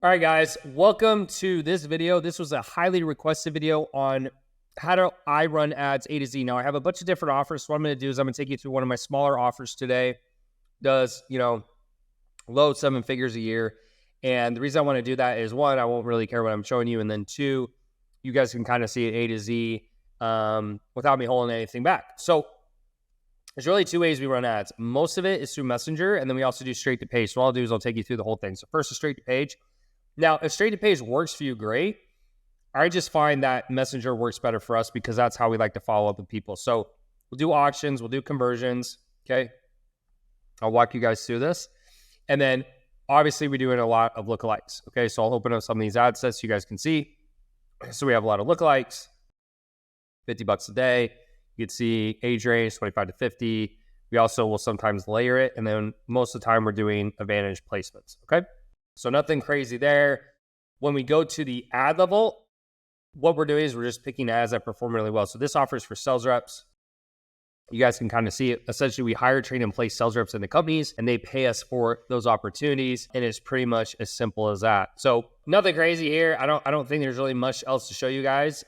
All right, guys, welcome to this video. This was a highly requested video on how do I run ads A to Z. Now, I have a bunch of different offers. So what I'm going to do is I'm going to take you through one of my smaller offers today. Does, low 7 figures a year. And the reason I want to do that is, one, I won't really care what I'm showing you. And then two, you guys can kind of see it A to Z without me holding anything back. So there's really two ways we run ads. Most of it is through Messenger, and then we also do straight to page. So what I'll do is I'll take you through the whole thing. So first is straight to page. Now, if straight to page works for you, great. I just find that Messenger works better for us because that's how we like to follow up with people. So we'll do auctions, we'll do conversions, okay? I'll walk you guys through this. And then obviously we're doing a lot of lookalikes, okay? So I'll open up some of these ad sets so you guys can see. So we have a lot of lookalikes, 50 bucks a day. You can see age range, 25 to 50. We also will sometimes layer it. And then most of the time we're doing advantage placements, okay? So nothing crazy there. When we go to the ad level, what we're doing is we're just picking ads that perform really well. So this offers for sales reps. You guys can kind of see it. Essentially, we hire, train, and place sales reps in the companies, and they pay us for those opportunities. And it's pretty much as simple as that. So nothing crazy here. I don't think there's really much else to show you guys.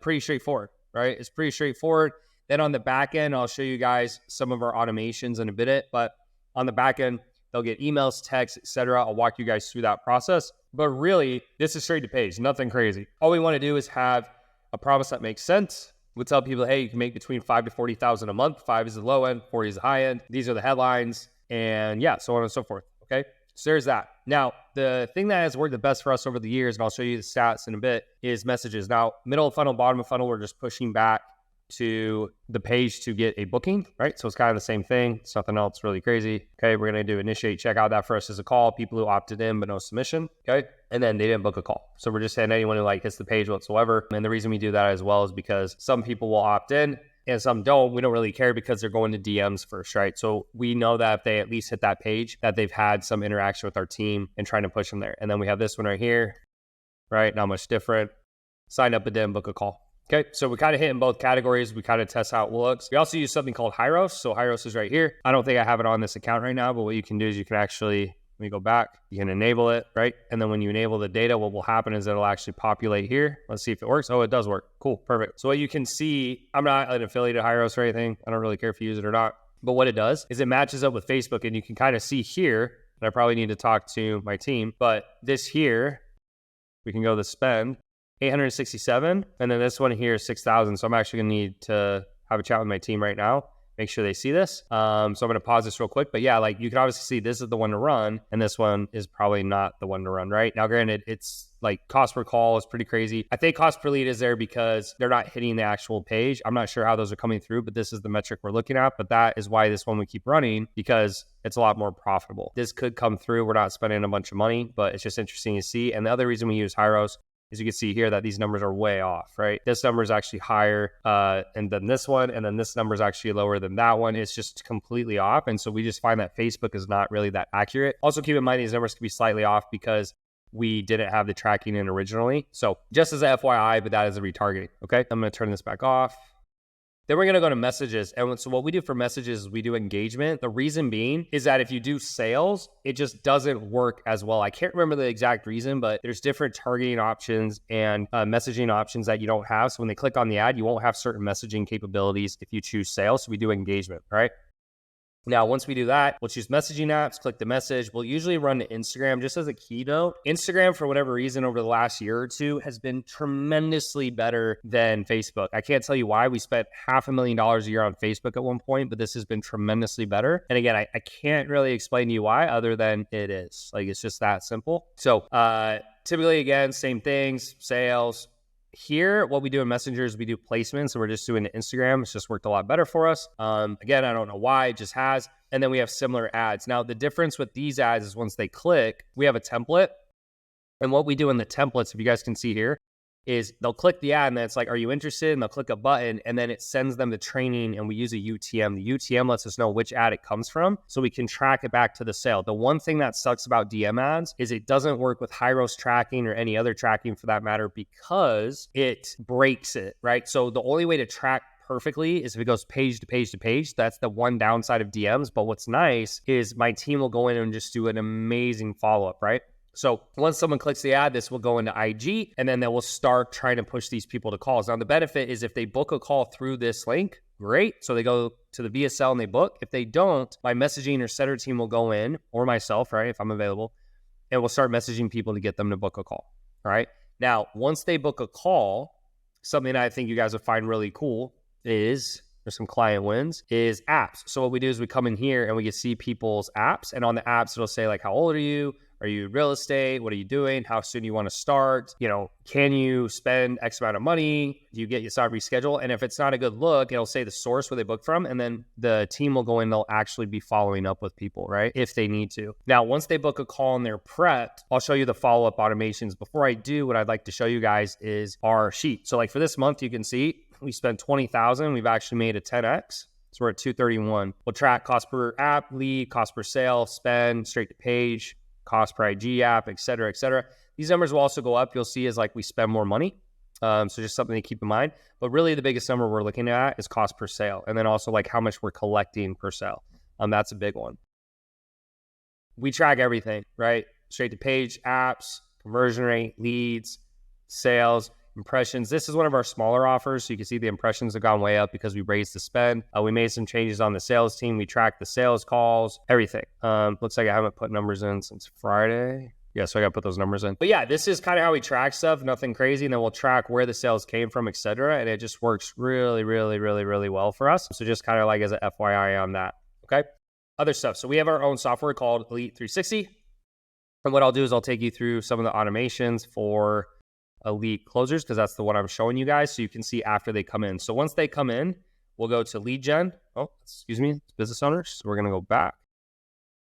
Pretty straightforward, right? It's pretty straightforward. Then on the back end, I'll show you guys some of our automations in a bit. But on the back end, they'll get emails, texts, etc. I'll walk you guys through that process. But really, this is straight to page, nothing crazy. All we want to do is have a promise that makes sense. We tell people, hey, you can make between 5 to 40,000 a month. 5 is the low end, 40 is the high end. These are the headlines, and yeah, so on and so forth. Okay, so there's that. Now, the thing that has worked the best for us over the years, and I'll show you the stats in a bit, is messages. Now, middle of funnel, bottom of funnel, we're just pushing back to the page to get a booking, right? So it's kind of the same thing. It's nothing else really crazy. Okay, we're going to do initiate checkout. That for us is a call. People who opted in but no submission. Okay, and then they didn't book a call. So we're just saying anyone who hits the page whatsoever. And the reason we do that as well is because some people will opt in and some don't. We don't really care because they're going to DMs first, right? So we know that if they at least hit that page, that they've had some interaction with our team and trying to push them there. And then we have this one right here, right? Not much different. Sign up but didn't book a call. Okay, so we kind of hit in both categories. We kind of test how it looks. We also use something called Hyros. So Hyros is right here. I don't think I have it on this account right now, but what you can do is you can actually, let me go back, you can enable it, right? And then when you enable the data, what will happen is it'll actually populate here. Let's see if it works. Oh, it does work. Cool, perfect. So what you can see, I'm not an affiliate of Hyros or anything. I don't really care if you use it or not. But what it does is it matches up with Facebook, and you can kind of see here, and I probably need to talk to my team, but this here, we can go to spend, 867, and then this one here is 6,000. So I'm actually gonna need to have a chat with my team right now, make sure they see this. So I'm gonna pause this real quick, but yeah, like you can obviously see this is the one to run, and this one is probably not the one to run, right? Now, granted, it's like cost per call is pretty crazy. I think cost per lead is there because they're not hitting the actual page. I'm not sure how those are coming through, but this is the metric we're looking at. But that is why this one we keep running, because it's a lot more profitable. This could come through. We're not spending a bunch of money, but it's just interesting to see. And the other reason we use Hyros, as you can see here, that these numbers are way off, right? This number is actually higher and then this one, and then this number is actually lower than that one. It's just completely off. And so we just find that Facebook is not really that accurate. Also keep in mind, these numbers can be slightly off because we didn't have the tracking in originally. So just as a FYI, but that is a retargeting, okay? I'm gonna turn this back off. Then we're going to go to messages. And so what we do for messages is we do engagement. The reason being is that if you do sales, it just doesn't work as well. I can't remember the exact reason, but there's different targeting options and messaging options that you don't have. So when they click on the ad, you won't have certain messaging capabilities if you choose sales. So we do engagement, right? Now, once we do that, we'll choose messaging apps, click the message. We'll usually run to Instagram just as a keynote. Instagram, for whatever reason, over the last year or two, has been tremendously better than Facebook. I can't tell you why. We spent $500,000 a year on Facebook at one point, but this has been tremendously better. And again, I can't really explain to you why other than it is. Like, it's just that simple. So typically, again, same things, sales. Here, what we do in Messenger is we do placements. So we're just doing it Instagram. It's just worked a lot better for us. Again, I don't know why, it just has. And then we have similar ads. Now, the difference with these ads is once they click, we have a template. And what we do in the templates, if you guys can see here, is they'll click the ad and then it's like, are you interested? And they'll click a button and then it sends them to training, and we use a UTM. The UTM lets us know which ad it comes from so we can track it back to the sale. The one thing that sucks about DM ads is it doesn't work with Hyros tracking or any other tracking for that matter because it breaks it, right? So the only way to track perfectly is if it goes page to page to page. That's the one downside of DMs. But what's nice is my team will go in and just do an amazing follow-up, right? So once someone clicks the ad, this will go into IG, and then they will start trying to push these people to calls. Now, the benefit is if they book a call through this link, great. So they go to the VSL and they book. If they don't, my messaging or setter team will go in, or myself, right, if I'm available, and we'll start messaging people to get them to book a call, all right? Now, once they book a call, something I think you guys would find really cool is, there's some client wins, is apps. So what we do is we come in here and we can see people's apps, and on the apps, it'll say like, how old are you? Are you in real estate? What are you doing? How soon do you want to start? You know, can you spend X amount of money? Do you get your start reschedule? And if it's not a good look, it'll say the source where they booked from. And then the team will go in, they'll actually be following up with people, right? If they need to. Now, once they book a call and they're prepped, I'll show you the follow-up automations. Before I do, what I'd like to show you guys is our sheet. So like for this month, you can see we spent 20,000. We've actually made a 10X. So we're at 231. We'll track cost per app, lead, cost per sale, spend, straight to page, cost per IG app, et cetera, et cetera. These numbers will also go up. You'll see as like we spend more money. So just something to keep in mind. But really the biggest number we're looking at is cost per sale. And then also like how much we're collecting per sale. That's a big one. We track everything, right? Straight to page, apps, conversion rate, leads, sales, impressions. This is one of our smaller offers. So you can see the impressions have gone way up because we raised the spend. We made some changes on the sales team. We tracked the sales calls, everything. Looks like I haven't put numbers in since Friday. Yeah, so I got to put those numbers in. But yeah, this is kind of how we track stuff, nothing crazy. And then we'll track where the sales came from, et cetera. And it just works really, really, really, really well for us. So just kind of like as an FYI on that, okay? Other stuff. So we have our own software called Elite 360. And what I'll do is I'll take you through some of the automations for Elite closers, because that's the one I'm showing you guys, so you can see after they come in. So once they come in, we'll go to lead gen. Oh, excuse me, it's business owners. So we're going to go back.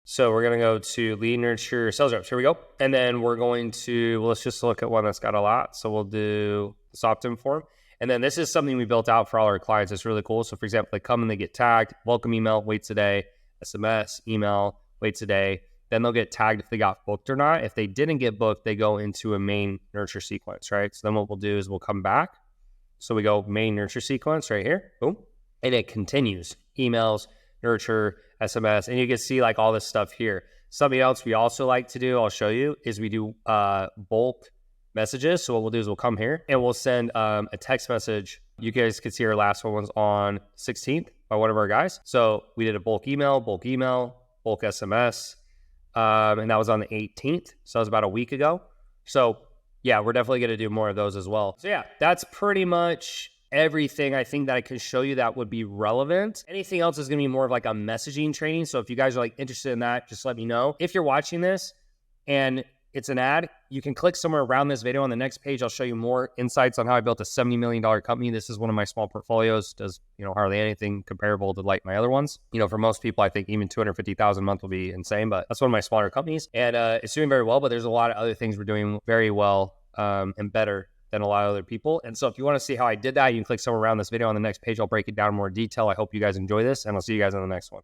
So we're going to go to lead nurture sales reps. Here we go. And then we're going to, well, let's just look at one that's got a lot. So we'll do this opt-in form. And then this is something we built out for all our clients. It's really cool. So for example, they come and they get tagged, welcome email, waits a day, SMS, email, waits a day. Then they'll get tagged if they got booked or not. If they didn't get booked, they go into a main nurture sequence, right? So then what we'll do is we'll come back. So we go main nurture sequence right here, boom. And it continues, emails, nurture, SMS, and you can see like all this stuff here. Something else we also like to do, I'll show you, is we do bulk messages. So what we'll do is we'll come here and we'll send a text message. You guys can see our last one was on 16th by one of our guys. So we did a bulk email, bulk SMS, and that was on the 18th. So that was about a week ago. So yeah, we're definitely going to do more of those as well. So yeah, that's pretty much everything I think that I can show you that would be relevant. Anything else is going to be more of like a messaging training. So if you guys are like interested in that, just let me know. If you're watching this and it's an ad, you can click somewhere around this video. On the next page, I'll show you more insights on how I built a $70 million company. This is one of my small portfolios. Does, hardly anything comparable to like my other ones. For most people, I think even 250,000 a month will be insane, but that's one of my smaller companies. And it's doing very well, but there's a lot of other things we're doing very well and better than a lot of other people. And so if you want to see how I did that, you can click somewhere around this video. On the next page, I'll break it down in more detail. I hope you guys enjoy this, and I'll see you guys on the next one.